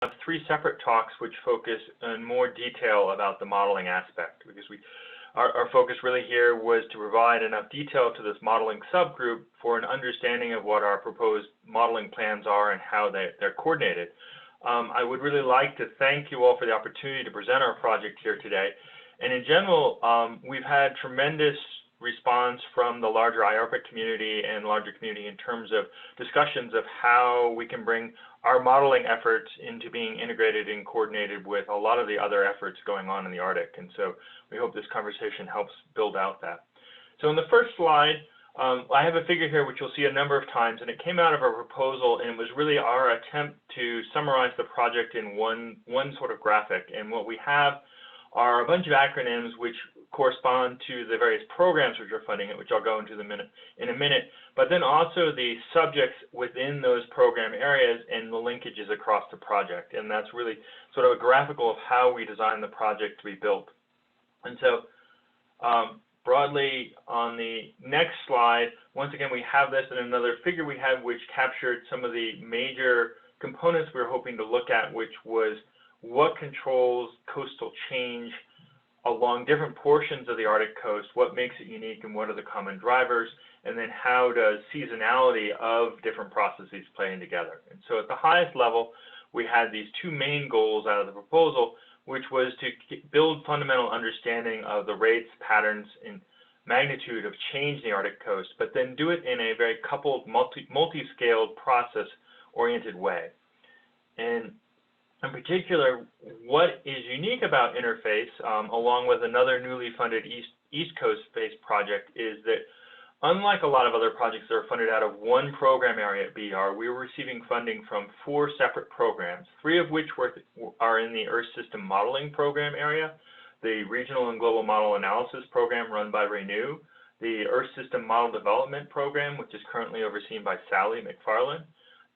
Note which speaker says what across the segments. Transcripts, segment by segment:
Speaker 1: have 3 separate talks which focus in more detail about the modeling aspect, because our focus really here was to provide enough detail to this modeling subgroup for an understanding of what our proposed modeling plans are and how they're coordinated. I would really like to thank you all for the opportunity to present our project here today. And in general, we've had tremendous response from the larger IARPA community and larger community in terms of discussions of how we can bring our modeling efforts into being integrated and coordinated with a lot of the other efforts going on in the Arctic. And so we hope this conversation helps build out that. So in the first slide, I have a figure here which you'll see a number of times, and it came out of our proposal, and it was really our attempt to summarize the project in one sort of graphic. And what we have are a bunch of acronyms which correspond to the various programs which are funding it, which I'll go into in a minute, but then also the subjects within those program areas and the linkages across the project. And that's really sort of a graphical of how we designed the project to be built. And so broadly on the next slide, once again, we have this and another figure we had which captured some of the major components we were hoping to look at, which was what controls coastal change along different portions of the Arctic coast, what makes it unique and what are the common drivers, and then how does seasonality of different processes play in together. And so at the highest level, we had these 2 main goals out of the proposal, which was to build fundamental understanding of the rates, patterns, and magnitude of change in the Arctic coast, but then do it in a very coupled, multi-scaled, process-oriented way. And in particular, what is unique about InteRFACE, along with another newly funded East Coast-based project, is that unlike a lot of other projects that are funded out of one program area at BR, we were receiving funding from 4 separate programs, 3 of which are in the Earth System Modeling Program area, the Regional and Global Model Analysis Program run by Renew, the Earth System Model Development Program, which is currently overseen by Sally McFarlane,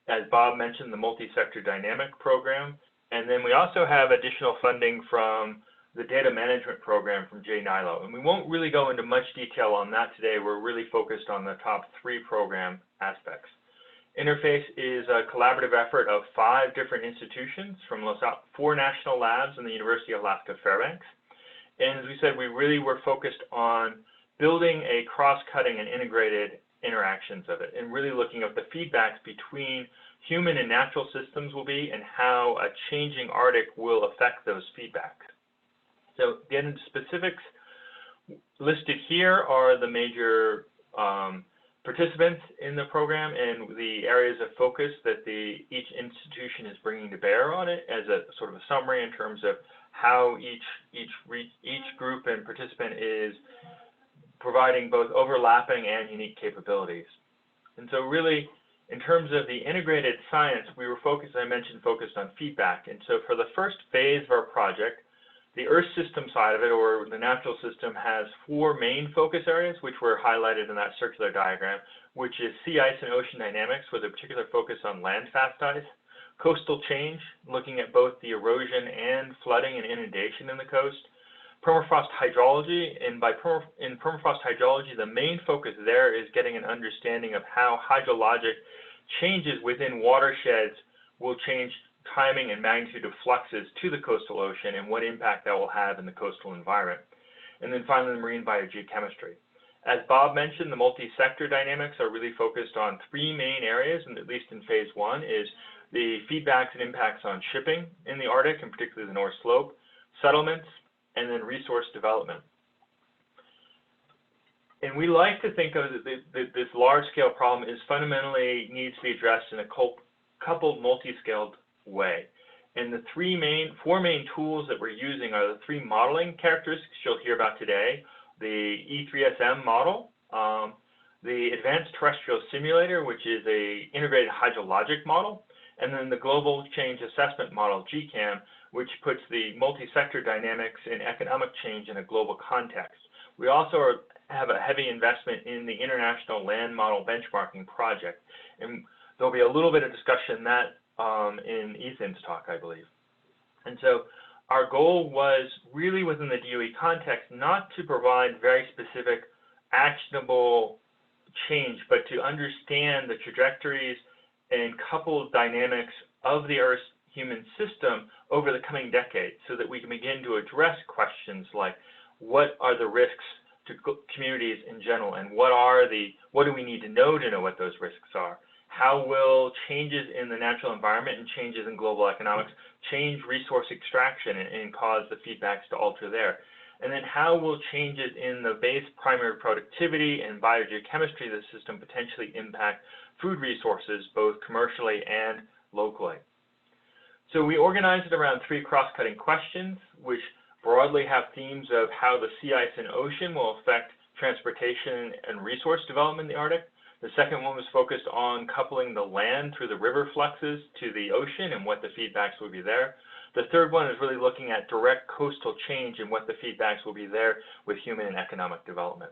Speaker 1: as Bob mentioned, the Multi-Sector Dynamic Program, and then we also have additional funding from the Data Management Program from JNILO. And we won't really go into much detail on that today. We're really focused on the top 3 program aspects. InteRFACE is a collaborative effort of 5 different institutions from 4 national labs and the University of Alaska Fairbanks. And as we said, we really were focused on building a cross-cutting and integrated interactions of it, and really looking at the feedbacks between human and natural systems will be, and how a changing Arctic will affect those feedbacks. So getting into specifics, listed here are the major participants in the program and the areas of focus that each institution is bringing to bear on it, as a sort of a summary in terms of how each group and participant is providing both overlapping and unique capabilities. And so really, in terms of the integrated science, we were focused, I mentioned, focused on feedback. And so for the first phase of our project, the Earth system side of it, or the natural system, has 4 main focus areas, which were highlighted in that circular diagram, which is sea ice and ocean dynamics, with a particular focus on landfast ice, coastal change, looking at both the erosion and flooding and inundation in the coast, permafrost hydrology, and in permafrost hydrology, the main focus there is getting an understanding of how hydrologic changes within watersheds will change timing and magnitude of fluxes to the coastal ocean and what impact that will have in the coastal environment. And then finally, the marine biogeochemistry. As Bob mentioned, the multi-sector dynamics are really focused on 3 main areas, and at least in phase 1, is the feedbacks and impacts on shipping in the Arctic, and particularly the North Slope, settlements, and then resource development. And we like to think of this large-scale problem is fundamentally needs to be addressed in a coupled, multi-scaled way. And the 4 main tools that we're using are the 3 modeling characteristics you'll hear about today: the E3SM model, the Advanced Terrestrial Simulator, which is an integrated hydrologic model, and then the Global Change Assessment Model, GCAM, which puts the multi-sector dynamics and economic change in a global context. We also have a heavy investment in the International Land Model Benchmarking Project, and there'll be a little bit of discussion that in Ethan's talk, I believe. And so our goal was really within the DOE context not to provide very specific actionable change, but to understand the trajectories and coupled dynamics of the Earth's human system over the coming decades so that we can begin to address questions like what are the risks to communities in general, and what do we need to know what those risks are? How will changes in the natural environment and changes in global economics change resource extraction and cause the feedbacks to alter there? And then how will changes in the base primary productivity and biogeochemistry of the system potentially impact food resources, both commercially and locally? So we organized it around 3 cross-cutting questions, which broadly have themes of how the sea ice and ocean will affect transportation and resource development in the Arctic. The second one was focused on coupling the land through the river fluxes to the ocean and what the feedbacks will be there. The third one is really looking at direct coastal change and what the feedbacks will be there with human and economic development.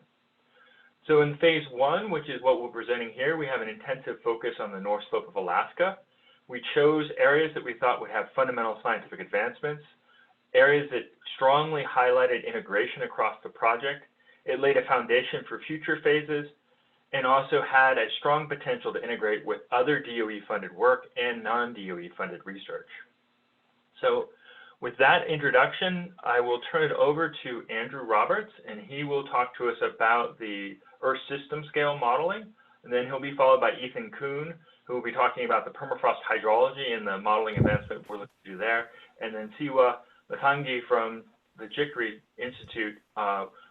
Speaker 1: So in phase 1, which is what we're presenting here, we have an intensive focus on the North Slope of Alaska. We chose areas that we thought would have fundamental scientific advancements, areas that strongly highlighted integration across the project. It laid a foundation for future phases and also had a strong potential to integrate with other DOE-funded work and non-DOE-funded research. So with that introduction, I will turn it over to Andrew Roberts, and he will talk to us about the Earth system scale modeling. And then he'll be followed by Ethan Kuhn, who will be talking about the permafrost hydrology and the modeling advancement we're looking to do there. And then Siwa Matangi from the Jikri Institute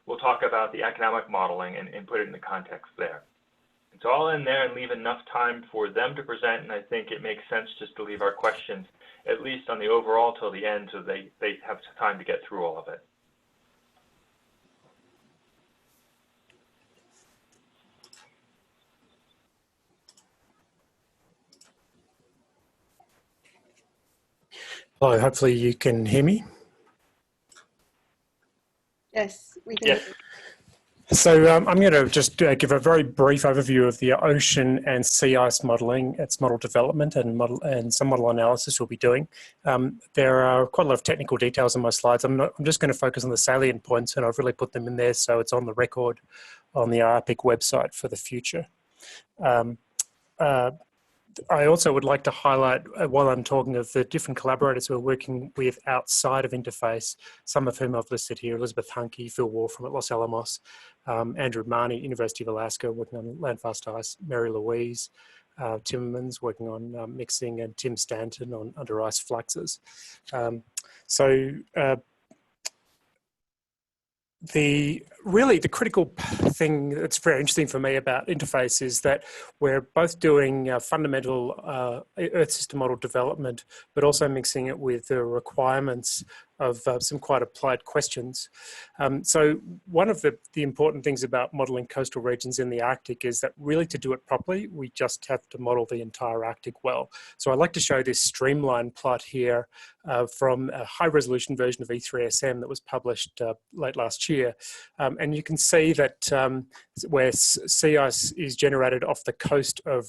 Speaker 1: will talk about the economic modeling and put it in the context there. It's all in there and leave enough time for them to present, and I think it makes sense just to leave our questions, at least on the overall, till the end so they have time to get through all of it.
Speaker 2: Hello, hopefully you can hear me.
Speaker 3: Yes, we can.
Speaker 1: Yes.
Speaker 2: So I'm going to just give a very brief overview of the ocean and sea ice modelling, its model development and some model analysis we'll be doing. There are quite a lot of technical details in my slides. I'm just going to focus on the salient points, and I've really put them in there so it's on the record on the ARPIC website for the future. I also would like to highlight, while I'm talking of the different collaborators we're working with outside of InteRFACE, some of whom I've listed here: Elizabeth Hunke, Phil Wolfram at Los Alamos, Andrew Marnie, University of Alaska, working on Landfast ice, Mary Louise Timmermans, working on mixing, and Tim Stanton on under ice fluxes. Really the critical thing that's very interesting for me about InteRFACE is that we're both doing fundamental Earth system model development, but also mixing it with the requirements of some quite applied questions. So one of the important things about modeling coastal regions in the Arctic is that really to do it properly, we just have to model the entire Arctic well. So I'd like to show this streamline plot here from a high resolution version of E3SM that was published late last year. And you can see that where sea ice is generated off the coast of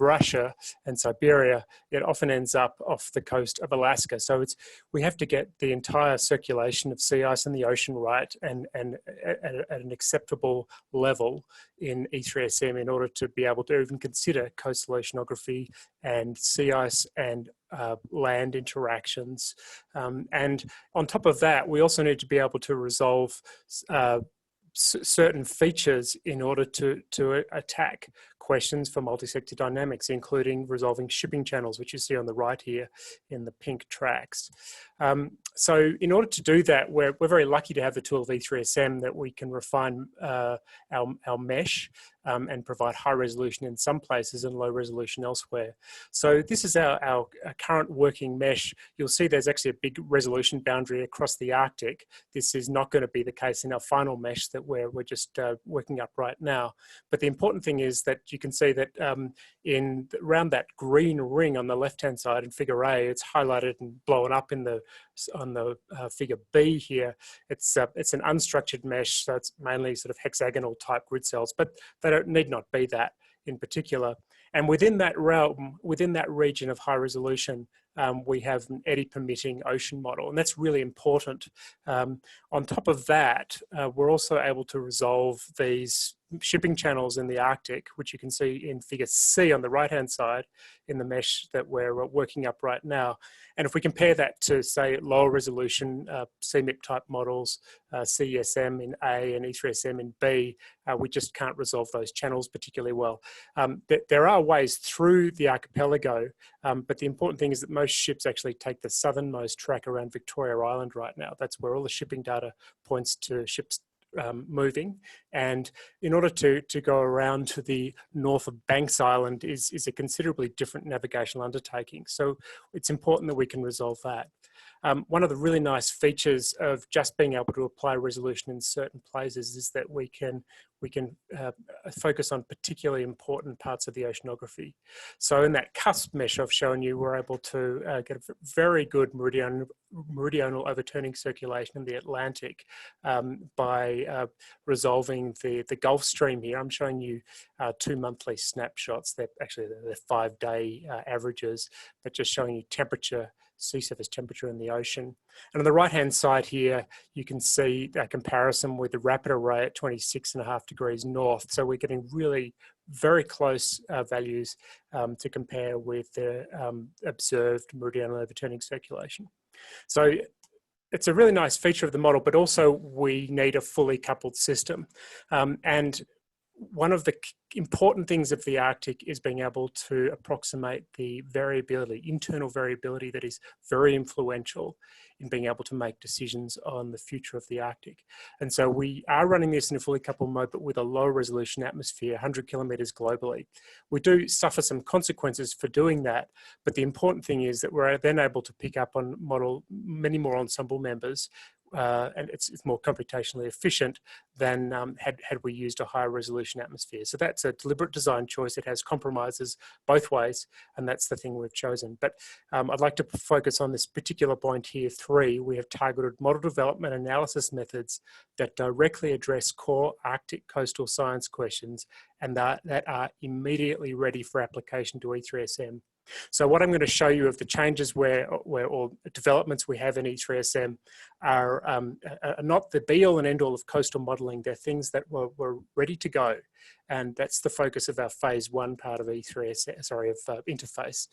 Speaker 2: Russia and Siberia, it often ends up off the coast of Alaska. So we have to get the entire circulation of sea ice in the ocean right and at an acceptable level in E3SM in order to be able to even consider coastal oceanography and sea ice and land interactions. And on top of that, we also need to be able to resolve certain features in order to attack questions for multi-sector dynamics, including resolving shipping channels, which you see on the right here in the pink tracks. So in order to do that, we're very lucky to have the tool of E3SM that we can refine our mesh and provide high resolution in some places and low resolution elsewhere. So this is our current working mesh. You'll see there's actually a big resolution boundary across the Arctic. This is not going to be the case in our final mesh that we're just working up right now. But the important thing is that you can see that around that green ring on the left-hand side in figure A, it's highlighted and blown up on the figure B here. It's an unstructured mesh, so it's mainly sort of hexagonal type grid cells, but they need not be that in particular. And within that realm, within that region of high resolution, we have an eddy permitting ocean model, and that's really important. On top of that, we're also able to resolve these shipping channels in the Arctic, which you can see in figure C on the right-hand side in the mesh that we're working up right now. And if we compare that to, say, lower resolution CMIP type models, CESM in A and E3SM in B, we just can't resolve those channels particularly well. There are ways through the archipelago, but the important thing is that most ships actually take the southernmost track around Victoria Island right now. That's where all the shipping data points to ships moving, and in order to go around to the north of Banks Island is a considerably different navigational undertaking. So it's important that we can resolve that. One of the really nice features of just being able to apply resolution in certain places is that we can focus on particularly important parts of the oceanography. So in that cusp mesh I've shown you, we're able to get a very good meridional overturning circulation in the Atlantic by resolving the Gulf Stream here. I'm showing you 2 monthly snapshots. They're 5-day averages, but just showing you temperature, sea surface temperature in the ocean. And on the right-hand side here, you can see a comparison with the rapid array at 26.5 degrees north. So we're getting really very close values to compare with the observed meridional overturning circulation. So it's a really nice feature of the model, but also we need a fully coupled system. And one of the important things of the Arctic is being able to approximate the variability, internal variability that is very influential in being able to make decisions on the future of the Arctic. And so we are running this in a fully coupled mode, but with a low resolution atmosphere, 100 kilometers globally. We do suffer some consequences for doing that, but the important thing is that we're then able to pick up on many more Ensemble members, and it's more computationally efficient than had we used a higher resolution atmosphere. So that's a deliberate design choice. It has compromises both ways, and that's the thing we've chosen. But I'd like to focus on this particular point here, 3. We have targeted model development analysis methods that directly address core Arctic coastal science questions and that are immediately ready for application to E3SM. So what I'm going to show you of the changes or developments we have in E3SM are not the be all and end all of coastal modelling. They're things that were ready to go. And that's the focus of our phase 1 part of InteRFACE.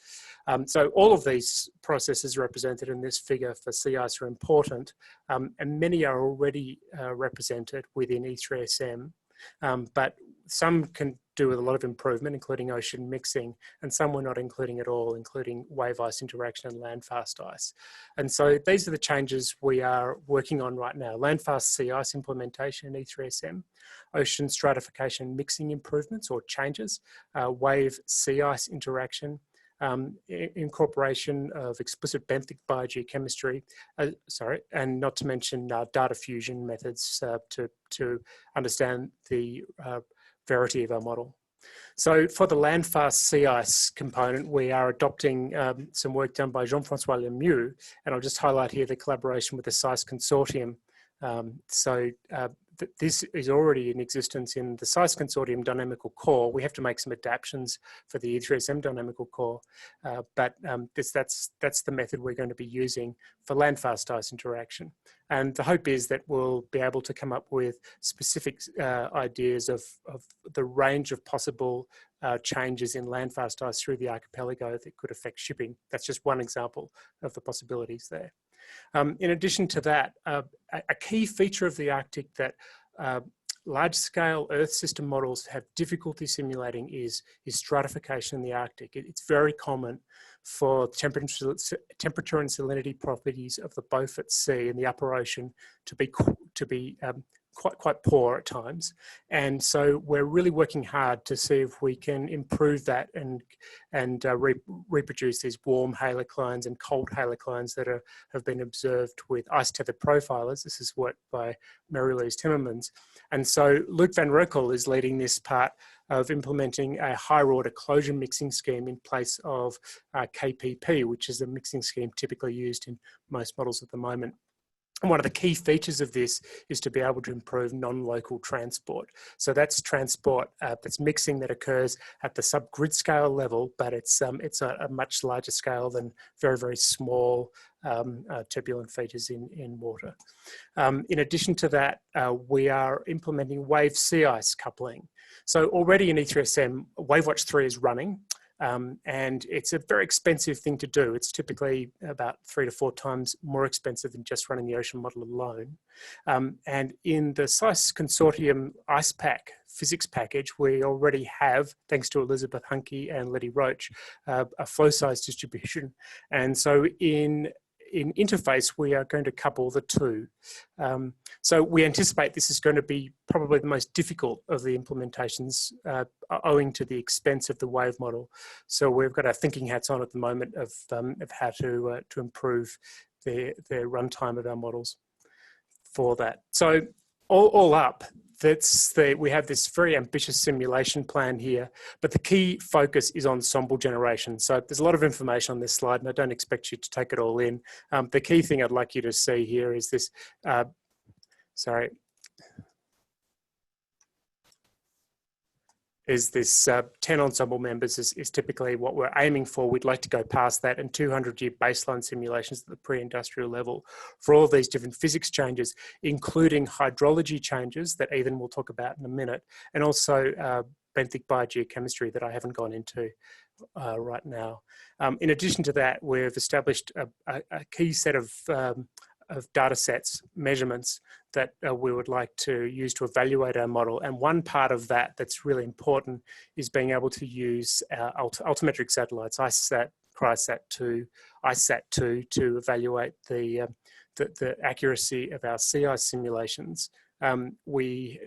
Speaker 2: So all of these processes represented in this figure for sea ice are important, and many are already represented within E3SM. But some can do with a lot of improvement, including ocean mixing, and some we're not including at all, including wave ice interaction and landfast ice. And so these are the changes we are working on right now: landfast sea ice implementation in E3SM, ocean stratification mixing improvements or changes, wave sea ice interaction, incorporation of explicit benthic biogeochemistry, and not to mention data fusion methods to understand the verity of our model. So for the landfast sea ice component, we are adopting some work done by Jean-François Lemieux, and I'll just highlight here the collaboration with the SICE Consortium. This is already in existence in the SICE Consortium dynamical core. We have to make some adaptations for the E3SM dynamical core, but that's the method we're going to be using for landfast ice interaction. And the hope is that we'll be able to come up with specific ideas of the range of possible changes in landfast ice through the archipelago that could affect shipping. That's just one example of the possibilities there. In addition to that, a key feature of the Arctic that large-scale Earth system models have difficulty simulating is stratification in the Arctic. It's very common for temperature and salinity properties of the Beaufort Sea in the upper ocean to be quite poor at times, and so we're really working hard to see if we can improve that and reproduce these warm haliclines and cold haliclines that have been observed with ice-tethered profilers. This is work by Mary-Louise Timmermans, and so Luc van Roekel is leading this part of implementing a higher order closure mixing scheme in place of KPP, which is the mixing scheme typically used in most models at the moment. And one of the key features of this is to be able to improve non-local transport. So that's transport, that's mixing that occurs at the subgrid scale level, but it's a much larger scale than very, very small turbulent features in water. In addition to that, we are implementing wave sea ice coupling. So already in E3SM, WaveWatch 3 is running. And it's a very expensive thing to do. It's typically about 3 to 4 times more expensive than just running the ocean model alone. And in the SICE Consortium IcePack physics package, we already have, thanks to Elizabeth Hunke and Letty Roach, a flow size distribution. And so in InteRFACE, we are going to couple the two. So we anticipate this is going to be probably the most difficult of the implementations owing to the expense of the wave model. So we've got our thinking hats on at the moment of how to improve the runtime of our models for that. So all up, we have this very ambitious simulation plan here, but the key focus is on ensemble generation. So there's a lot of information on this slide, and I don't expect you to take it all in. The key thing I'd like you to see here is this, 10 ensemble members is typically what we're aiming for. We'd like to go past that, and 200-year baseline simulations at the pre-industrial level for all of these different physics changes, including hydrology changes that Ethan will talk about in a minute, and also benthic biogeochemistry that I haven't gone into right now. In addition to that, we've established a key set of data sets, measurements that we would like to use to evaluate our model. And one part of that that's really important is being able to use altimetric satellites, ICESat, CryoSat-2, ICESat-2, to evaluate the accuracy of our sea ice simulations. We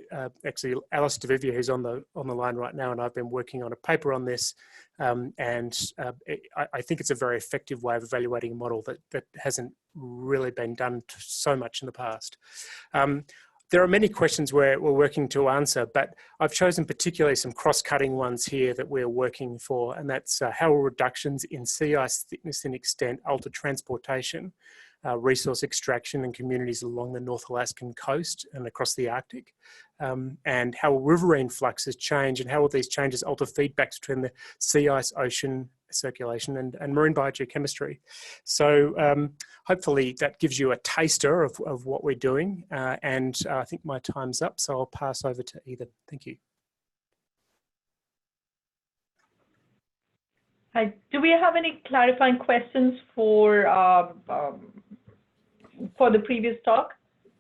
Speaker 2: actually, Alice DeVivia, who's on the line right now, and I've been working on a paper on this, and I think it's a very effective way of evaluating a model that hasn't really been done so much in the past. There are many questions we're working to answer, but I've chosen particularly some cross-cutting ones here that we're working for, and that's how will reductions in sea ice thickness and extent alter transportation, resource extraction in communities along the North Alaskan coast and across the Arctic, and how will riverine fluxes change, and how will these changes alter feedbacks between the sea ice, ocean circulation, and marine biogeochemistry. So hopefully that gives you a taster of what we're doing, and I think my time's up, so I'll pass over to Ethan. Thank you.
Speaker 4: Hi, do we have any clarifying questions for the previous talk,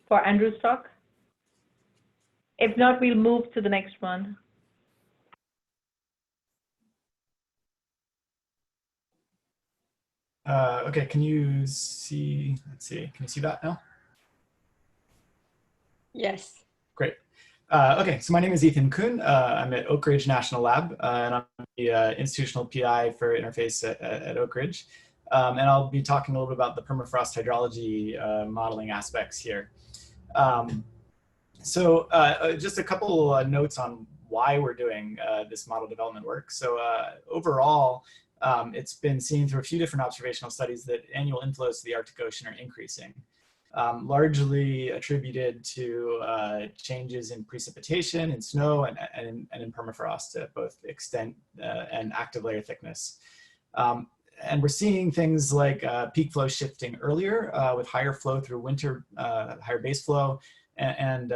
Speaker 4: for Andrew's talk? If not, we'll move to the next one.
Speaker 5: Okay, can you see, let's see, can you see that now?
Speaker 3: Yes.
Speaker 5: Great. Okay, so my name is Ethan Kuhn. I'm at Oak Ridge National Lab, and I'm the institutional PI for InteRFACE at Oak Ridge. And I'll be talking a little bit about the permafrost hydrology modeling aspects here. Just a couple notes on why we're doing this model development work. So overall, it's been seen through a few different observational studies that annual inflows to the Arctic Ocean are increasing, largely attributed to changes in precipitation, in snow, and in permafrost at both extent and active layer thickness. And we're seeing things like peak flow shifting earlier with higher flow through winter, higher base flow, and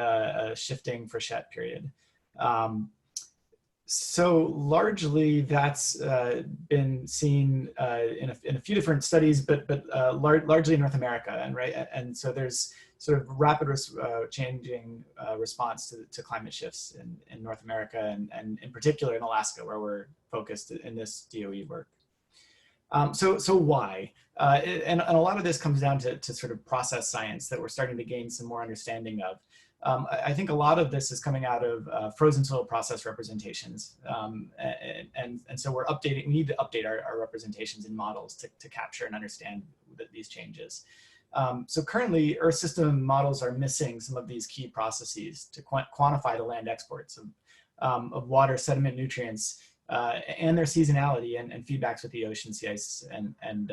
Speaker 5: shifting freshet period. So largely that's been seen in a few different studies, but largely in North America, and so there's sort of rapid changing response to climate shifts in North America, and in particular in Alaska, where we're focused in this DOE work. So why? And a lot of this comes down to sort of process science that we're starting to gain some more understanding of. I think a lot of this is coming out of frozen soil process representations. And so we need to update our representations in models to capture and understand these changes. So currently, Earth system models are missing some of these key processes to quantify the land exports of water, sediment, nutrients, and their seasonality and feedbacks with the ocean, sea ice, and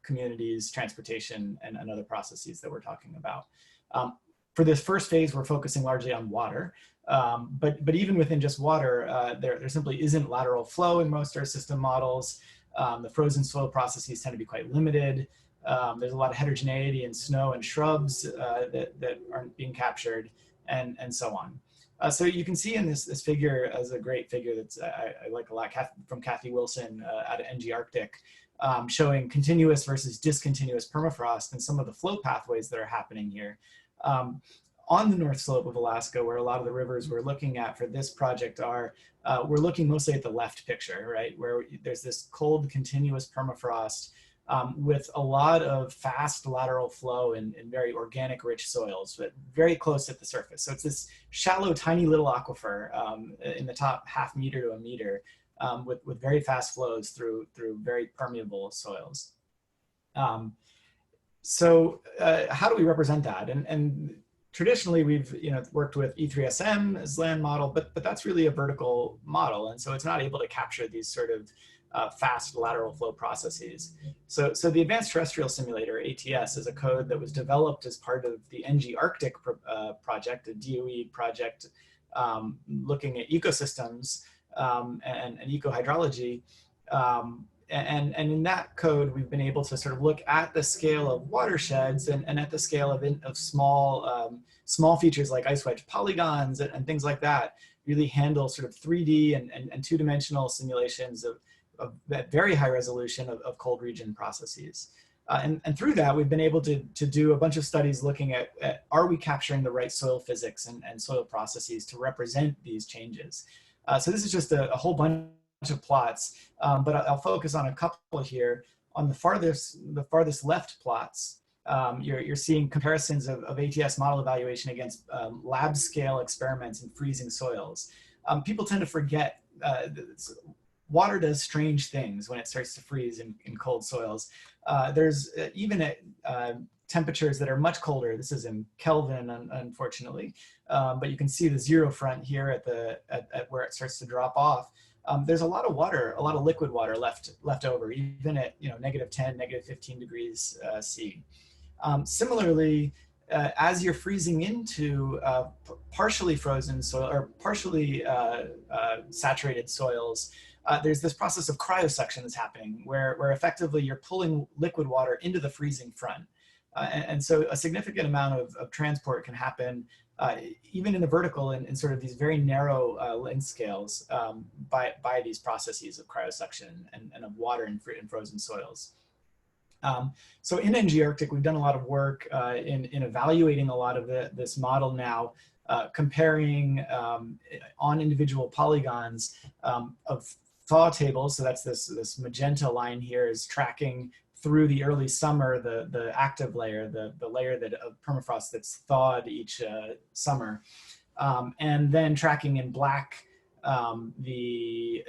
Speaker 5: communities, transportation, and other processes that we're talking about. For this first phase, we're focusing largely on water, but even within just water, there simply isn't lateral flow in most Earth system models. The frozen soil processes tend to be quite limited. There's a lot of heterogeneity in snow and shrubs that aren't being captured, and so on. So you can see in this figure, as a great figure that's I like a lot, from Kathy Wilson out of NG Arctic, showing continuous versus discontinuous permafrost and some of the flow pathways that are happening here. On the north slope of Alaska, where a lot of the rivers we're looking at for this project are, we're looking mostly at the left picture, right? Where there's this cold, continuous permafrost with a lot of fast lateral flow in very organic, rich soils, but very close at the surface. So it's this shallow, tiny little aquifer in the top ½ meter to a meter with very fast flows through very permeable soils. So how do we represent that? And traditionally, we've worked with E3SM as land model, but that's really a vertical model, and so it's not able to capture these sort of fast lateral flow processes. So the Advanced Terrestrial Simulator, ATS, is a code that was developed as part of the NG Arctic project, a DOE project looking at ecosystems and ecohydrology. And in that code, we've been able to sort of look at the scale of watersheds and at the scale of small features like ice wedge polygons and things like that, really handle sort of 3D and two-dimensional simulations of that very high resolution of cold region processes. And through that, we've been able to do a bunch of studies looking at are we capturing the right soil physics and soil processes to represent these changes. So this is just a whole bunch of plots, but I'll focus on a couple here. On the farthest left plots, you're seeing comparisons of ATS model evaluation against lab scale experiments in freezing soils. People tend to forget water does strange things when it starts to freeze in cold soils. There's even at temperatures that are much colder. This is in Kelvin, unfortunately, but you can see the zero front here at where it starts to drop off. There's a lot of water, a lot of liquid water left over, even at -10, -15 degrees C. Similarly, as you're freezing into partially frozen soil or partially saturated soils, there's this process of cryosuction that's happening where effectively you're pulling liquid water into the freezing front. And so a significant amount of transport can happen even in the vertical in sort of these very narrow length scales by these processes of cryosuction and of water in frozen soils. So in NG Arctic, we've done a lot of work in evaluating a lot of this model now, comparing on individual polygons of thaw tables. So that's this magenta line here is tracking through the early summer, the active layer, the layer of permafrost that's thawed each summer. And then tracking in black the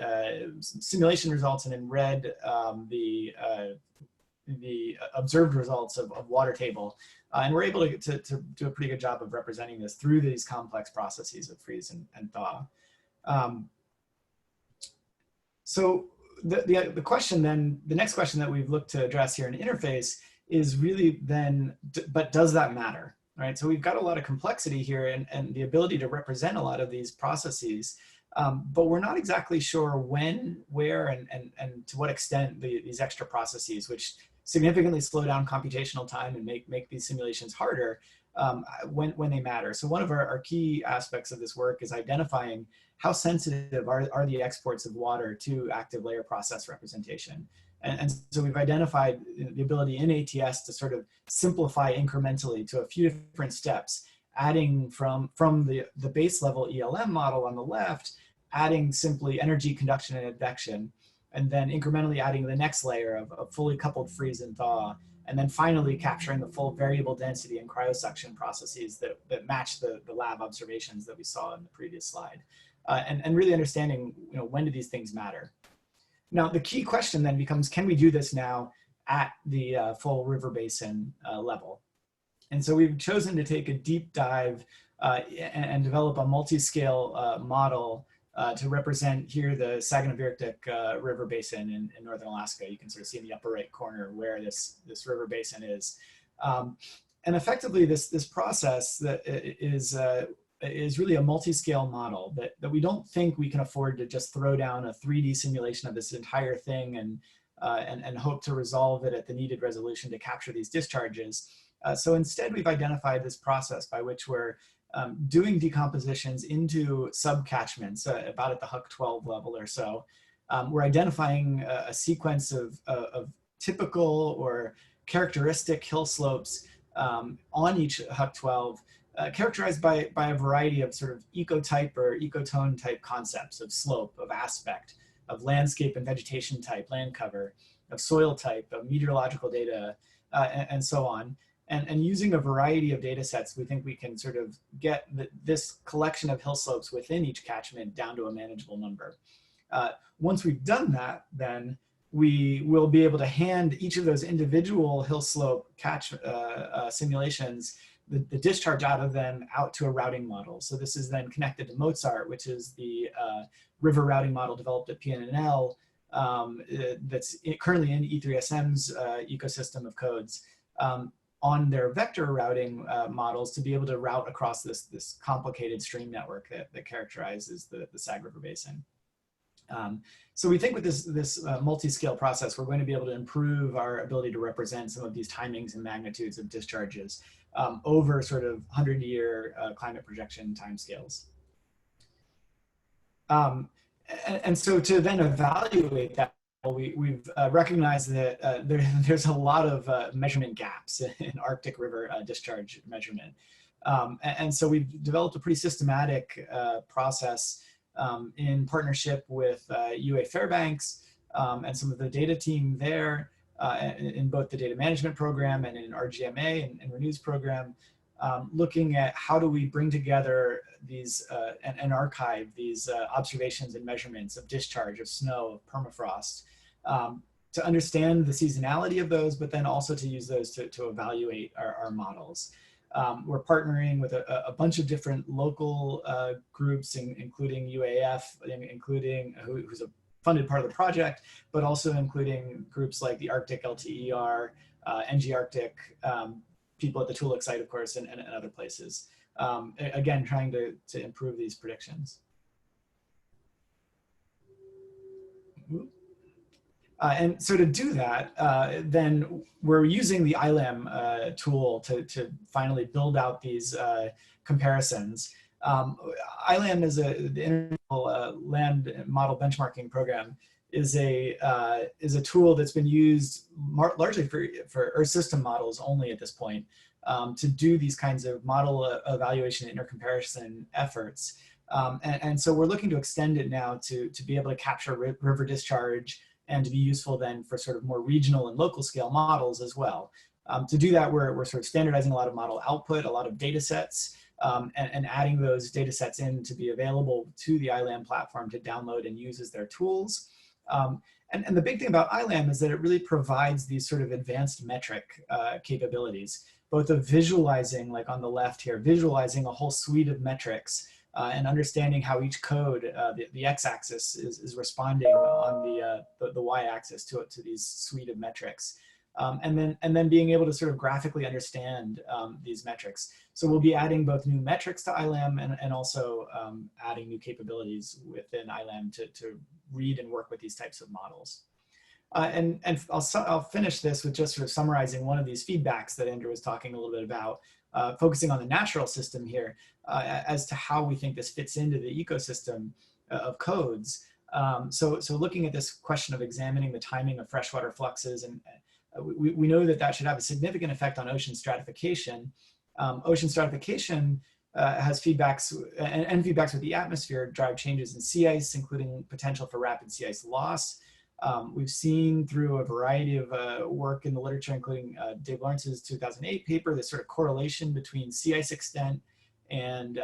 Speaker 5: simulation results, and in red the observed results of water table. And we're able to do a pretty good job of representing this through these complex processes of freeze and thaw. So the question then, the next question that we've looked to address here in InteRFACE is really then, but does that matter, right? So we've got a lot of complexity here and the ability to represent a lot of these processes, but we're not exactly sure when, where, and to what extent these extra processes, which significantly slow down computational time and make these simulations harder, when they matter. So one of our key aspects of this work is identifying how sensitive are the exports of water to active layer process representation. And so we've identified the ability in ATS to sort of simplify incrementally to a few different steps, adding from the base level ELM model on the left, adding simply energy, conduction, and advection, and then incrementally adding the next layer of fully coupled freeze and thaw, and then finally capturing the full variable density and cryosuction processes that match the lab observations that we saw in the previous slide. And really understanding, when do these things matter? Now, the key question then becomes, can we do this now at the full river basin level? And so we've chosen to take a deep dive and develop a multi-scale model to represent here the Saginaw-Arctic river basin in northern Alaska. You can sort of see in the upper right corner where this river basin is. And effectively, this process that is really a multi-scale model that we don't think we can afford to just throw down a 3D simulation of this entire thing and hope to resolve it at the needed resolution to capture these discharges. So instead, we've identified this process by which we're doing decompositions into subcatchments, about at the HUC-12 level or so. We're identifying a sequence of typical or characteristic hill slopes on each HUC-12, characterized by a variety of sort of ecotype or ecotone type concepts of slope, of aspect, of landscape and vegetation type, land cover, of soil type, of meteorological data, and so on. And using a variety of data sets, we think we can sort of get this collection of hill slopes within each catchment down to a manageable number. Once we've done that, then we will be able to hand each of those individual hill slope simulations, the discharge out of them out to a routing model. So this is then connected to Mozart, which is the river routing model developed at PNNL that's currently in E3SM's ecosystem of codes. On their vector routing models to be able to route across this complicated stream network that characterizes the Sag River Basin. So we think with this multi-scale process, we're going to be able to improve our ability to represent some of these timings and magnitudes of discharges over sort of 100-year climate projection timescales. And so to then evaluate that, we've recognized that there's a lot of measurement gaps in Arctic River discharge measurement. And so we've developed a pretty systematic process in partnership with UA Fairbanks and some of the data team there in both the data management program and in RGMA and Renew's program, looking at how do we bring together these and archive these observations and measurements of discharge, of snow, of permafrost, to understand the seasonality of those, but then also to use those to evaluate our models. We're partnering with a bunch of different local groups, including UAF, including who's a funded part of the project, but also including groups like the Arctic LTER, NG Arctic, people at the Tuluk site, of course, and other places. Again, trying to improve these predictions. And so to do that, then we're using the ILAM tool to finally build out these comparisons. ILAM is the International Land Model Benchmarking Program, is a tool that's been used largely for Earth system models only at this point, to do these kinds of model evaluation and intercomparison efforts. And so we're looking to extend it now to be able to capture river discharge and to be useful then for sort of more regional and local scale models as well. To do that, we're sort of standardizing a lot of model output, a lot of data sets, and adding those data sets in to be available to the ILAM platform to download and use as their tools. And the big thing about ILAM is that it really provides these sort of advanced metric capabilities, both of visualizing, like on the left here, visualizing a whole suite of metrics and understanding how each code, the x-axis is responding on the y-axis to these suite of metrics. And then being able to sort of graphically understand these metrics. So we'll be adding both new metrics to ILAM and also adding new capabilities within ILAM to read and work with these types of models. And I'll finish this with just sort of summarizing one of these feedbacks that Andrew was talking a little bit about, focusing on the natural system here as to how we think this fits into the ecosystem of codes. So looking at this question of examining the timing of freshwater fluxes, and we know that should have a significant effect on ocean stratification. Ocean stratification has feedbacks and feedbacks with the atmosphere drive changes in sea ice, including potential for rapid sea ice loss. We've seen through a variety of work in the literature, including Dave Lawrence's 2008 paper, this sort of correlation between sea ice extent and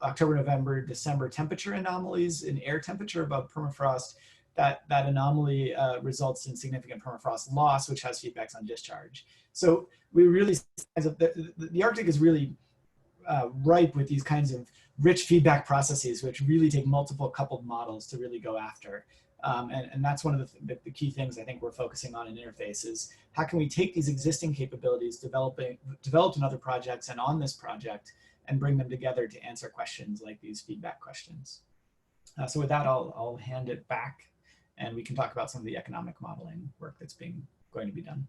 Speaker 5: October, November, December temperature anomalies in air temperature above permafrost. That anomaly results in significant permafrost loss, which has feedbacks on discharge. So we really, the Arctic is really ripe with these kinds of rich feedback processes, which really take multiple coupled models to really go after. And that's one of the key things I think we're focusing on in InteRFACE is how can we take these existing capabilities developed in other projects and on this project and bring them together to answer questions like these feedback questions. So with that, I'll hand it back and we can talk about some of the economic modeling work that's going to be done.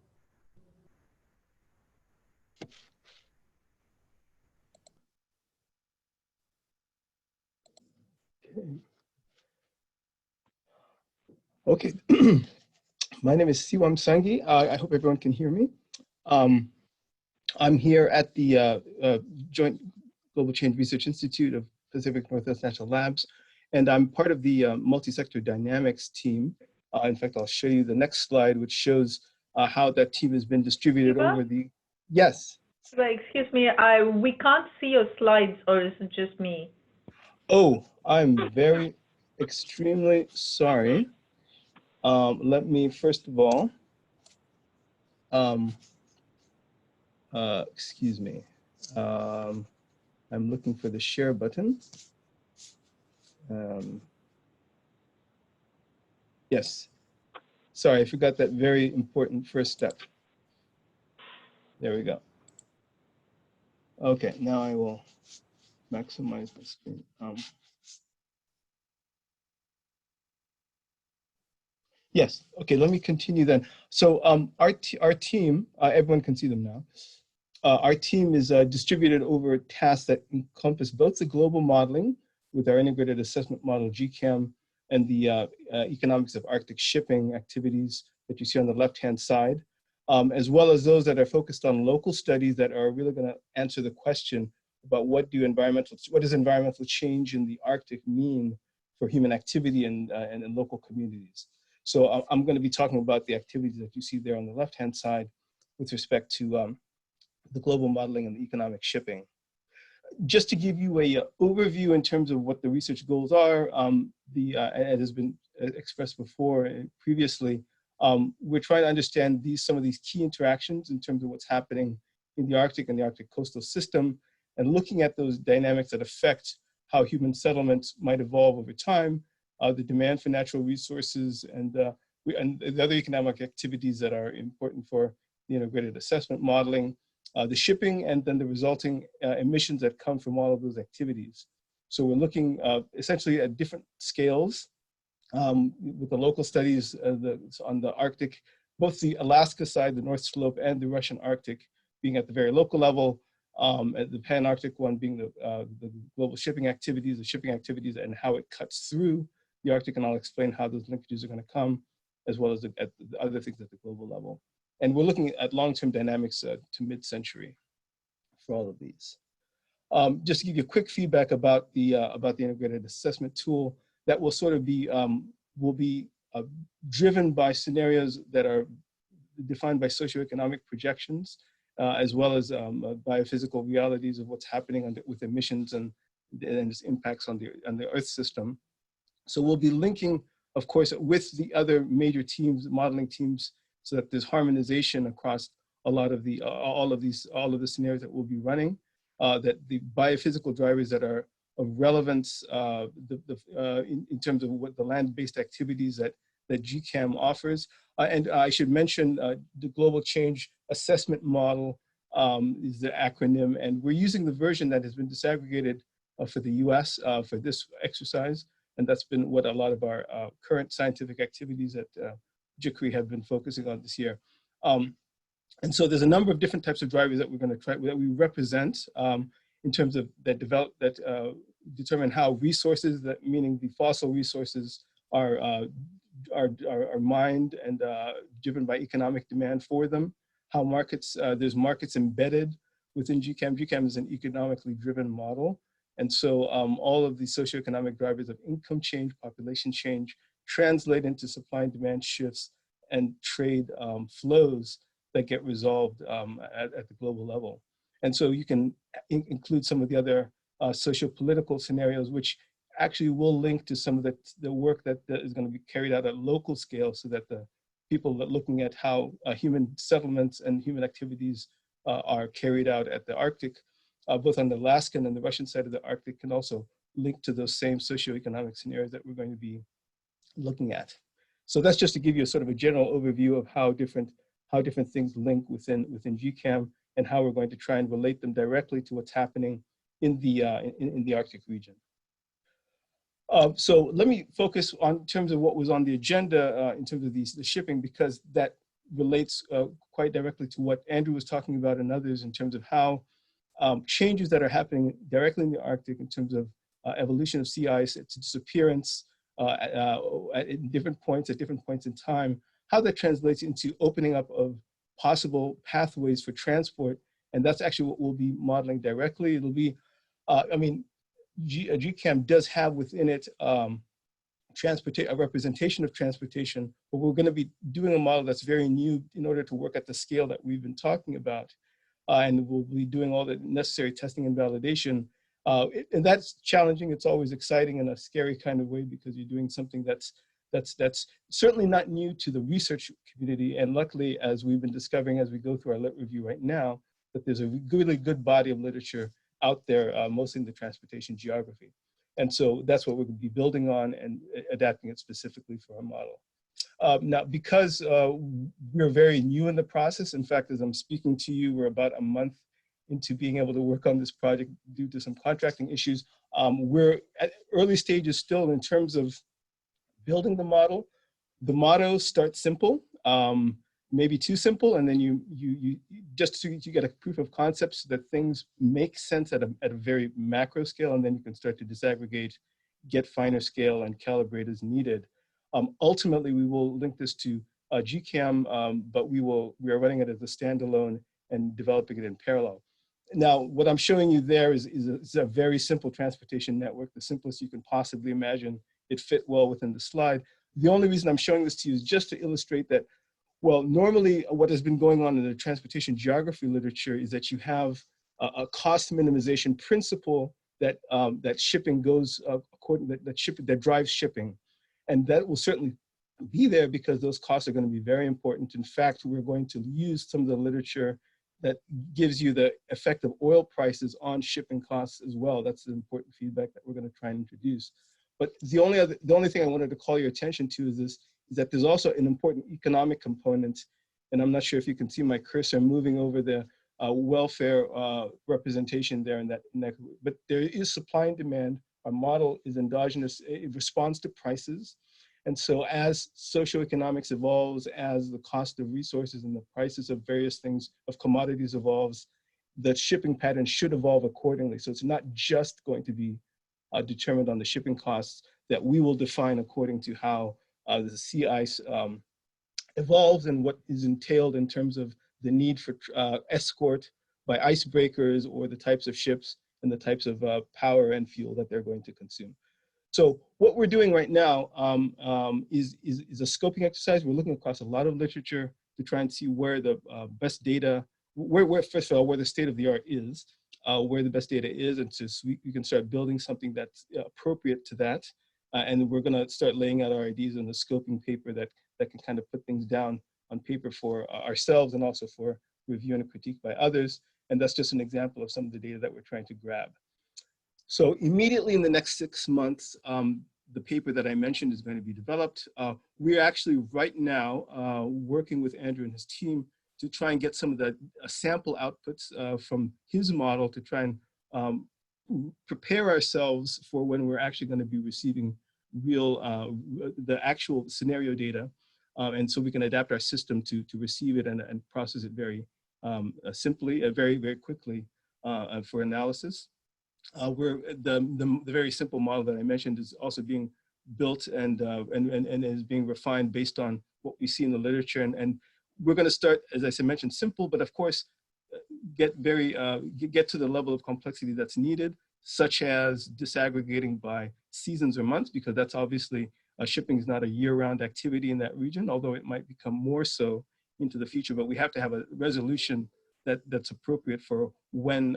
Speaker 6: Okay, my name is Siwam Sangi. I hope everyone can hear me. I'm here at the Joint Global Change Research Institute of Pacific Northwest National Labs, and I'm part of the multi-sector dynamics team. In fact, I'll show you the next slide, which shows how that team has been distributed over the, yes.
Speaker 4: Excuse me, we can't see your slides, or is it just me?
Speaker 6: Oh, I'm very extremely sorry. Let me first of all, excuse me. I'm looking for the share button. Yes, sorry, I forgot that very important first step. There we go. Okay, now I will maximize the screen. Yes, okay, let me continue then. So our team, everyone can see them now. Our team is distributed over tasks that encompass both the global modeling with our integrated assessment model GCAM and the economics of Arctic shipping activities that you see on the left-hand side, as well as those that are focused on local studies that are really going to answer the question about what does environmental change in the Arctic mean for human activity and in local communities. So I'm going to be talking about the activities that you see there on the left-hand side with respect to the global modeling and the economic shipping. Just to give you a overview in terms of what the research goals are, it has been expressed before previously, we're trying to understand some of these key interactions in terms of what's happening in the Arctic and the Arctic coastal system, and looking at those dynamics that affect how human settlements might evolve over time, the demand for natural resources, and the other economic activities that are important for the integrated assessment modeling, the shipping, and then the resulting emissions that come from all of those activities. So we're looking essentially at different scales with the local studies on the Arctic, both the Alaska side, the North Slope, and the Russian Arctic being at the very local level, at the Pan-Arctic one being the global shipping activities and how it cuts through the Arctic, and I'll explain how those linkages are going to come, as well as at the other things at the global level. And we're looking at long-term dynamics to mid-century for all of these. Just to give you a quick feedback about the integrated assessment tool, that will sort of be driven by scenarios that are defined by socioeconomic projections, as well as biophysical realities of what's happening with emissions and its impacts on the Earth system. So we'll be linking, of course, with the other major teams, modeling teams, so that there's harmonization across a lot of the all of the scenarios that we'll be running. That the biophysical drivers that are of relevance in terms of what the land-based activities that GCAM offers. And I should mention the Global Change Assessment Model is the acronym, and we're using the version that has been disaggregated for the US for this exercise. And that's been what a lot of our current scientific activities at GCRI have been focusing on this year. And so there's a number of different types of drivers that we're going to try, that we represent in terms of that determine how resources, meaning the fossil resources, are mined and driven by economic demand for them. How markets, there's markets embedded within GCAM. GCAM is an economically driven model. And so all of the socioeconomic drivers of income change, population change, translate into supply and demand shifts and trade flows that get resolved at the global level. And so you can include some of the other socio-political scenarios, which actually will link to some of the work that is going to be carried out at local scale, so that the people that looking at how human settlements and human activities are carried out at the Arctic, both on the Alaskan and the Russian side of the Arctic, can also link to those same socioeconomic scenarios that we're going to be looking at. So that's just to give you a sort of a general overview of how different things link within GCAM, and how we're going to try and relate them directly to what's happening in the Arctic region. So let me focus on in terms of what was on the agenda in terms of the shipping, because that relates quite directly to what Andrew was talking about and others in terms of how changes that are happening directly in the Arctic in terms of evolution of sea ice, its disappearance at different points in time, how that translates into opening up of possible pathways for transport. And that's actually what we'll be modeling directly. It'll be, I mean, GCAM does have within it a representation of transportation, but we're going to be doing a model that's very new in order to work at the scale that we've been talking about. And we'll be doing all the necessary testing and validation. And that's challenging. It's always exciting in a scary kind of way because you're doing something that's certainly not new to the research community. And luckily, as we've been discovering as we go through our lit review right now, that there's a really good body of literature out there, mostly in the transportation geography. And so that's what we're going to be building on and adapting it specifically for our model. Now, because we're very new in the process, in fact, as I'm speaking to you, we're about a month into being able to work on this project due to some contracting issues. We're at early stages still in terms of building the model. The motto starts simple, maybe too simple, and then you get a proof of concept so that things make sense at a very macro scale, and then you can start to disaggregate, get finer scale, and calibrate as needed. Ultimately, we will link this to GCAM, but we are running it as a standalone and developing it in parallel. Now, what I'm showing you there is a very simple transportation network, the simplest you can possibly imagine. It fit well within the slide. The only reason I'm showing this to you is just to illustrate that, well, normally what has been going on in the transportation geography literature is that you have a cost minimization principle that shipping goes according, that drives shipping. And that will certainly be there because those costs are going to be very important. In fact, we're going to use some of the literature that gives you the effect of oil prices on shipping costs as well. That's the important feedback that we're going to try and introduce. But the only thing I wanted to call your attention to is that there's also an important economic component. And I'm not sure if you can see my cursor moving over the welfare representation there in that, but there is supply and demand. Our model is endogenous, it responds to prices. And so as socioeconomics evolves, as the cost of resources and the prices of various things, of commodities evolves, the shipping pattern should evolve accordingly. So it's not just going to be determined on the shipping costs that we will define according to how the sea ice evolves and what is entailed in terms of the need for escort by icebreakers or the types of ships and the types of power and fuel that they're going to consume. So what we're doing right now is a scoping exercise. We're looking across a lot of literature to try and see where the best data, first of all, where the state of the art is, where the best data is, and so we can start building something that's appropriate to that. And we're gonna start laying out our ideas in the scoping paper that can kind of put things down on paper for ourselves and also for review and critique by others. And that's just an example of some of the data that we're trying to grab. So immediately in the next 6 months, the paper that I mentioned is going to be developed. We're actually right now working with Andrew and his team to try and get some of the sample outputs from his model to try and prepare ourselves for when we're actually going to be receiving the actual scenario data. And so we can adapt our system to receive it and process it very simply, very, very quickly for analysis. The very simple model that I mentioned is also being built and is being refined based on what we see in the literature. And we're going to start, as I said, mentioned simple, but of course, get to the level of complexity that's needed, such as disaggregating by seasons or months, because that's obviously shipping is not a year-round activity in that region, although it might become more so into the future. But we have to have a resolution that's appropriate for when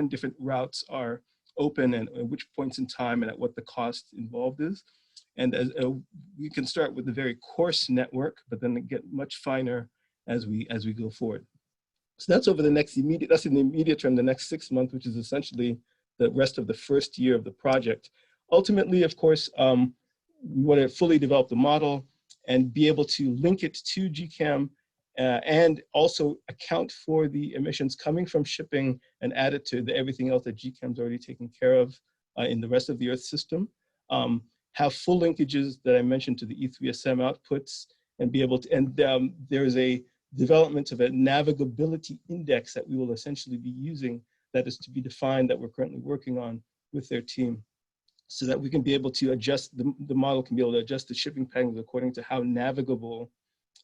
Speaker 6: different routes are open and at which points in time and at what the cost involved is. And as we can start with a very coarse network, but then get much finer as we go forward. So that's over the next that's in the immediate term, the next 6 months, which is essentially the rest of the first year of the project. Ultimately, of course, we want to fully develop the model and be able to link it to GCAM and also account for the emissions coming from shipping and add it to everything else that GCAM's already taken care of in the rest of the Earth system. have full linkages that I mentioned to the E3SM outputs, and be able to, and there's a development of a navigability index that we will essentially be using that is to be defined, that we're currently working on with their team, so that we can be able to adjust, the model can be able to adjust the shipping patterns according to how navigable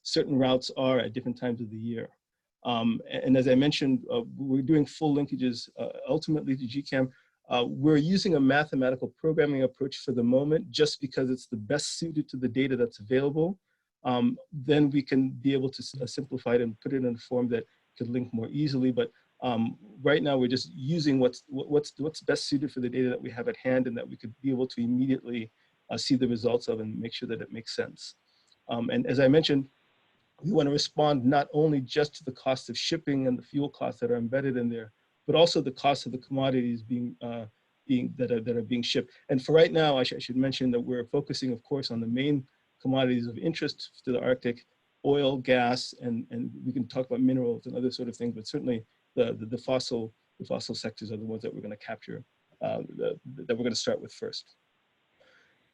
Speaker 6: certain routes are at different times of the year. And as I mentioned, we're doing full linkages ultimately to GCAM. We're using a mathematical programming approach for the moment, just because it's the best suited to the data that's available. Then we can be able to simplify it and put it in a form that could link more easily. But right now, we're just using what's best suited for the data that we have at hand, and that we could be able to immediately see the results of and make sure that it makes sense. And as I mentioned, we want to respond not only just to the cost of shipping and the fuel costs that are embedded in there, but also the cost of the commodities that are being shipped. And for right now, I should mention that we're focusing, of course, on the main commodities of interest to the Arctic: oil, gas, and we can talk about minerals and other sort of things, but certainly the fossil sectors are the ones that we're going to capture, that we're going to start with first.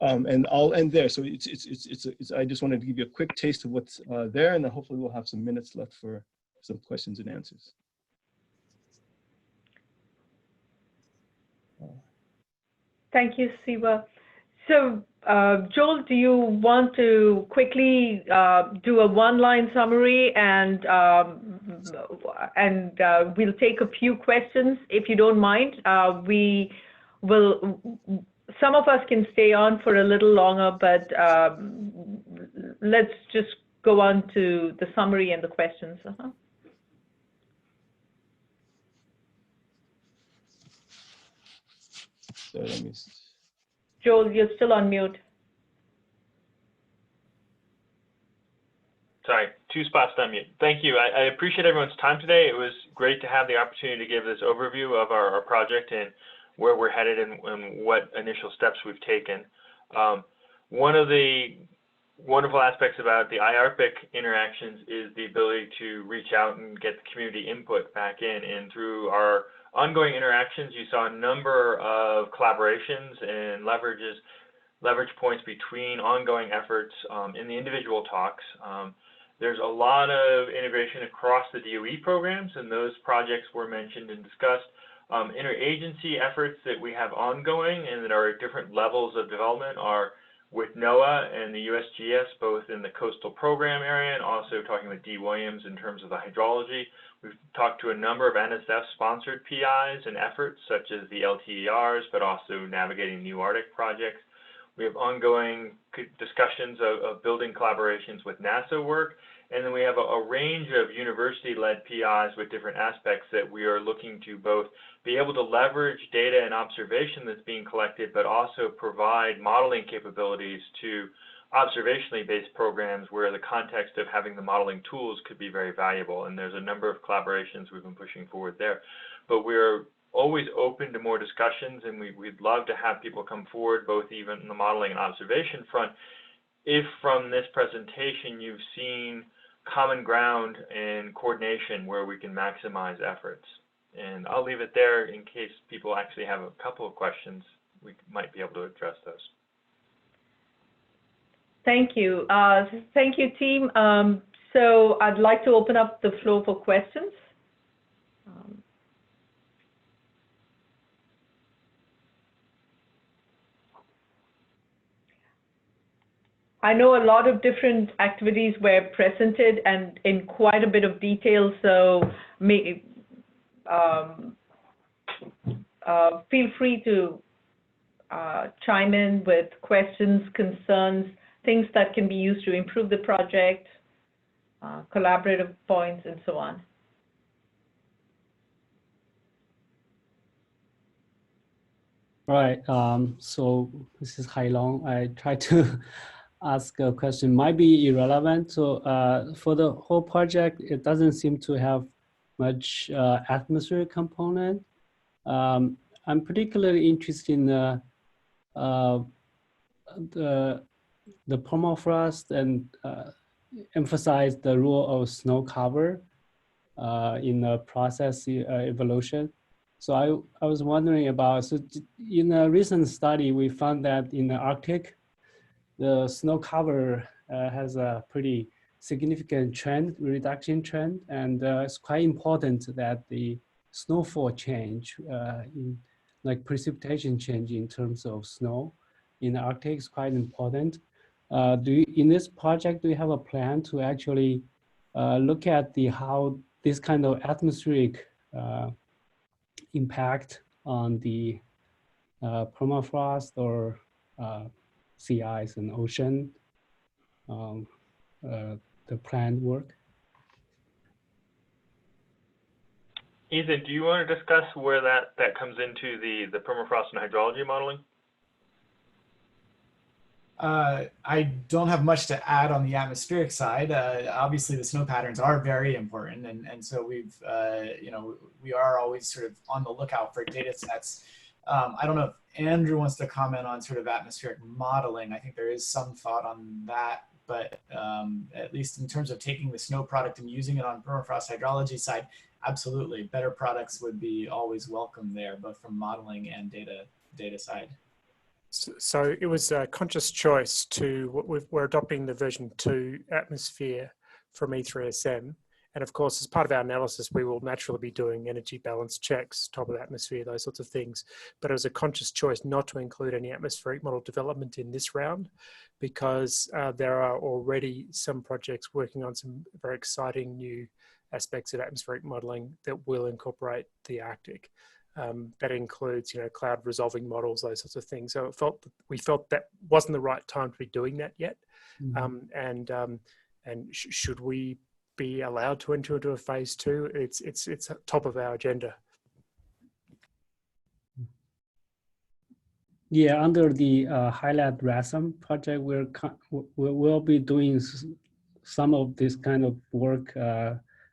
Speaker 6: And I'll end there. So I just wanted to give you a quick taste of what's there, and then hopefully we'll have some minutes left for some questions and answers.
Speaker 4: Thank you, Siva. So, Joel, do you want to quickly do a one-line summary, and we'll take a few questions if you don't mind. We will. Some of us can stay on for a little longer, but let's just go on to the summary and the questions.
Speaker 6: So let me.
Speaker 4: Joel, you're still on mute.
Speaker 1: Sorry, 2 spots to unmute. Thank you. I appreciate everyone's time today. It was great to have the opportunity to give this overview of our project and where we're headed and what initial steps we've taken. One of the wonderful aspects about the IARPIC interactions is the ability to reach out and get the community input back in. And through our ongoing interactions, you saw a number of collaborations and leverage points between ongoing efforts in the individual talks. There's a lot of integration across the DOE programs, and those projects were mentioned and discussed. Interagency efforts that we have ongoing and that are at different levels of development are with NOAA and the USGS, both in the coastal program area and also talking with D. Williams in terms of the hydrology. We've talked to a number of NSF-sponsored PIs and efforts, such as the LTERs, but also navigating new Arctic projects. We have ongoing discussions of building collaborations with NASA work. And then we have a range of university-led PIs with different aspects that we are looking to both be able to leverage data and observation that's being collected, but also provide modeling capabilities to observationally based programs where the context of having the modeling tools could be very valuable. And there's a number of collaborations we've been pushing forward there. But we're always open to more discussions, and we'd love to have people come forward, both even in the modeling and observation front. If from this presentation you've seen common ground and coordination where we can maximize efforts. And I'll leave it there in case people actually have a couple of questions. We might be able to address those.
Speaker 4: Thank you. Thank you, team. So I'd like to open up the floor for questions. I know a lot of different activities were presented and in quite a bit of detail, so feel free to chime in with questions, concerns, things that can be used to improve the project, collaborative points, and so on.
Speaker 7: All right, so this is Hai Long. I try to ask a question, might be irrelevant. So for the whole project, it doesn't seem to have much atmospheric component. I'm particularly interested in the permafrost and emphasize the role of snow cover in the process evolution. So I was wondering about, so in a recent study, we found that in the Arctic, the snow cover has a pretty significant reduction trend, and it's quite important that the snowfall change, like precipitation change in terms of snow in the Arctic is quite important. In this project, do you have a plan to actually look at how this kind of atmospheric impact on the permafrost or sea ice and ocean, the planned work?
Speaker 1: Ethan, do you want to discuss where that comes into the permafrost and hydrology modeling?
Speaker 5: I don't have much to add on the atmospheric side. Obviously, the snow patterns are very important, and so we've, we are always sort of on the lookout for data sets. I don't know if Andrew wants to comment on sort of atmospheric modeling. I think there is some thought on that, but at least in terms of taking the snow product and using it on permafrost hydrology side, absolutely, better products would be always welcome there, both from modeling and data side.
Speaker 2: So it was a conscious choice we're adopting the version 2 atmosphere from E3SM. And of course, as part of our analysis, we will naturally be doing energy balance checks, top of the atmosphere, those sorts of things. But it was a conscious choice not to include any atmospheric model development in this round, because there are already some projects working on some very exciting new aspects of atmospheric modeling that will incorporate the Arctic. That includes, cloud resolving models, those sorts of things. So we felt that wasn't the right time to be doing that yet. Mm-hmm. And should we be allowed to enter into a phase 2? It's top of our agenda.
Speaker 7: Yeah, under the Highlight RASM project, we'll be doing some of this kind of work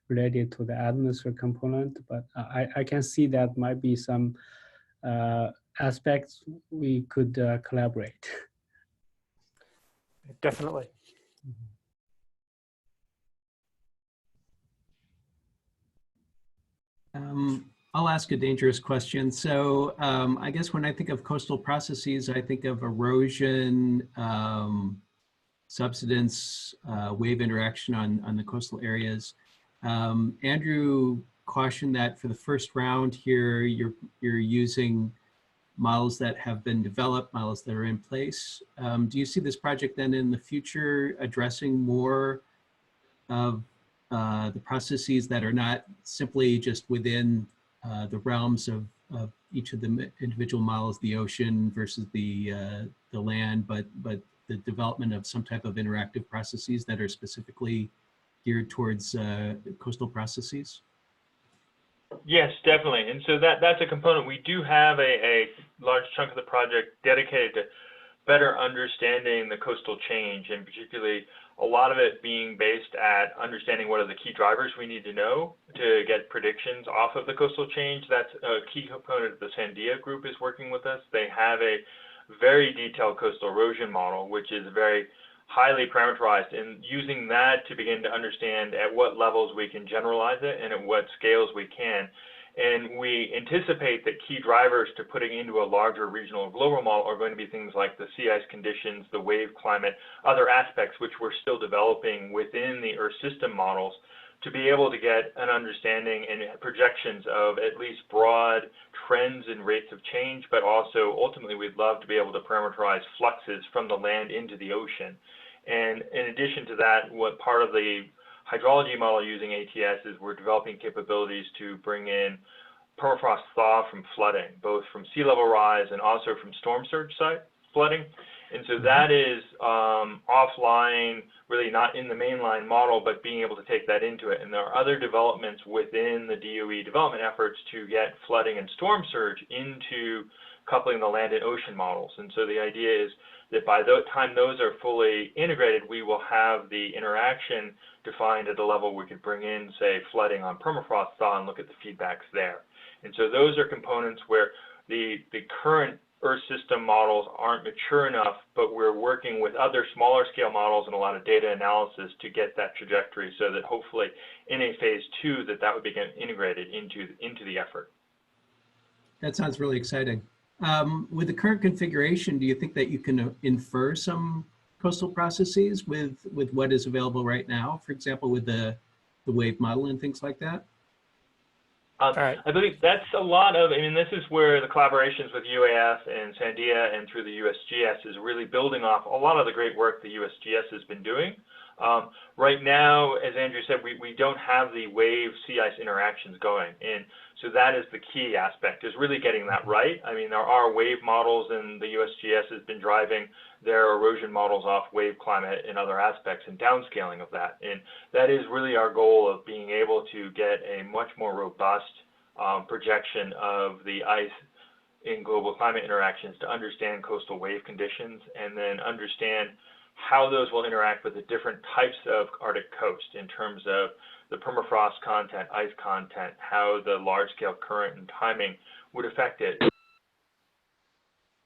Speaker 7: related to the atmosphere component, but I can see that might be some aspects we could collaborate.
Speaker 2: Definitely.
Speaker 8: I'll ask a dangerous question. So I guess when I think of coastal processes, I think of erosion, subsidence, wave interaction on the coastal areas. Andrew cautioned that for the first round here, you're using models that have been developed, models that are in place. Do you see this project then in the future addressing more of the processes that are not simply just within the realms of each of the individual models, the ocean versus the land, but the development of some type of interactive processes that are specifically geared towards coastal processes?
Speaker 1: Yes, definitely. And so that's a component. We do have a large chunk of the project dedicated to better understanding the coastal change, and particularly a lot of it being based at understanding what are the key drivers we need to know to get predictions off of the coastal change. That's a key component the Sandia group is working with us. They have a very detailed coastal erosion model, which is very highly parameterized, and using that to begin to understand at what levels we can generalize it and at what scales we can. And we anticipate that key drivers to putting into a larger regional or global model are going to be things like the sea ice conditions, the wave climate, other aspects which we're still developing within the Earth system models to be able to get an understanding and projections of at least broad trends and rates of change, but also ultimately we'd love to be able to parameterize fluxes from the land into the ocean. And in addition to that, what part of the hydrology model using ATS is we're developing capabilities to bring in permafrost thaw from flooding, both from sea level rise and also from storm surge site flooding. And so that is offline, really not in the mainline model, but being able to take that into it. And there are other developments within the DOE development efforts to get flooding and storm surge into coupling the land and ocean models. And so the idea is that by the time those are fully integrated, we will have the interaction defined at a level we could bring in, say, flooding on permafrost thaw and look at the feedbacks there. And so those are components where the current Earth system models aren't mature enough, but we're working with other smaller scale models and a lot of data analysis to get that trajectory so that hopefully in a phase 2 that would become integrated into the effort.
Speaker 8: That sounds really exciting. With the current configuration, do you think that you can infer some coastal processes with what is available right now? For example, with the wave model and things like that?
Speaker 2: Right.
Speaker 1: I believe that's a lot of, I mean, this is where the collaborations with UAF and Sandia and through the USGS is really building off a lot of the great work the USGS has been doing. Right now, as Andrew said, we don't have the wave sea ice interactions going. And so that is the key aspect, is really getting that right. I mean, there are wave models, and the USGS has been driving their erosion models off wave climate and other aspects and downscaling of that. And that is really our goal of being able to get a much more robust projection of the ice in global climate interactions to understand coastal wave conditions and then understand how those will interact with the different types of Arctic coast in terms of the permafrost content, ice content, how the large-scale current and timing would affect it.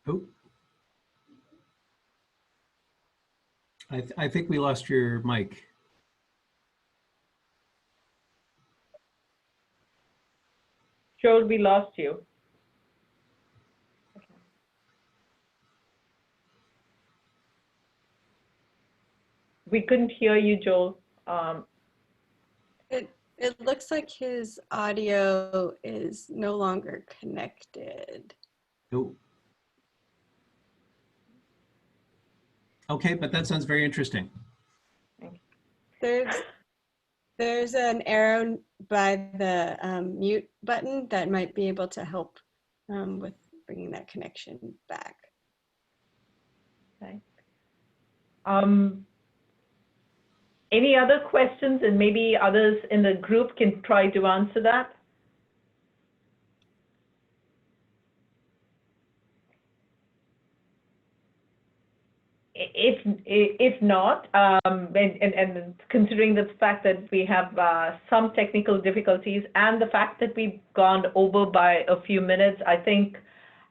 Speaker 8: Oh. I think we lost your mic.
Speaker 4: Joel, we lost you. We couldn't hear you, Joel.
Speaker 3: It looks like his audio is no longer connected.
Speaker 8: Oh. Okay, but that sounds very interesting.
Speaker 3: There's an arrow by the mute button that might be able to help with bringing that connection back.
Speaker 4: Okay. Any other questions, and maybe others in the group can try to answer that? If not, and considering the fact that we have some technical difficulties and the fact that we've gone over by a few minutes, I think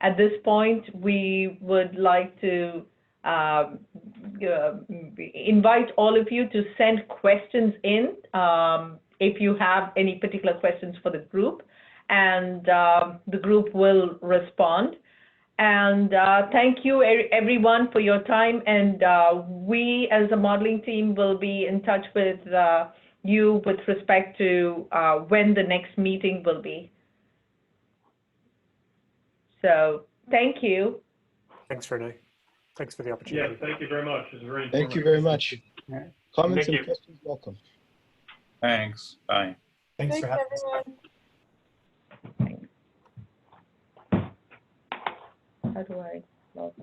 Speaker 4: at this point we would like to invite all of you to send questions in if you have any particular questions for the group, and the group will respond. And thank you everyone for your time, and we as a modeling team will be in touch with you with respect to when the next meeting will be. So thank you.
Speaker 2: Thanks, Renee. Thanks for the opportunity.
Speaker 9: Yeah, thank you very much. It's very informative.
Speaker 6: Thank you very much. Comments
Speaker 1: Thank
Speaker 6: and
Speaker 1: you.
Speaker 6: questions, welcome.
Speaker 9: Thanks. Bye.
Speaker 5: Thanks for having us.
Speaker 3: Everyone.
Speaker 4: How do I log in?